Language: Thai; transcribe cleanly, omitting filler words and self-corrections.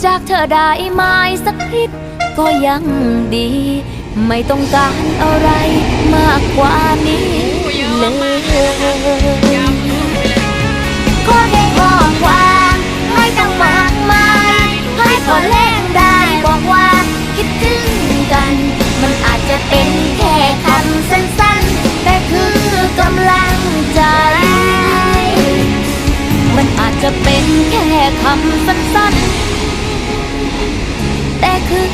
จากเธอได้ไหมสักนิดก็ยังดี ไม่ต้องการอะไรมากกว่านี้เลยขอได้บอกว่าไม่ต้องมากมายให้พอเล่นได้บอกว่าคิดถึงกันมันอาจจะเป็นแค่คำสั้นๆแต่คือกำลังใจมันอาจจะเป็นแค่คำสั้นๆแต่คือ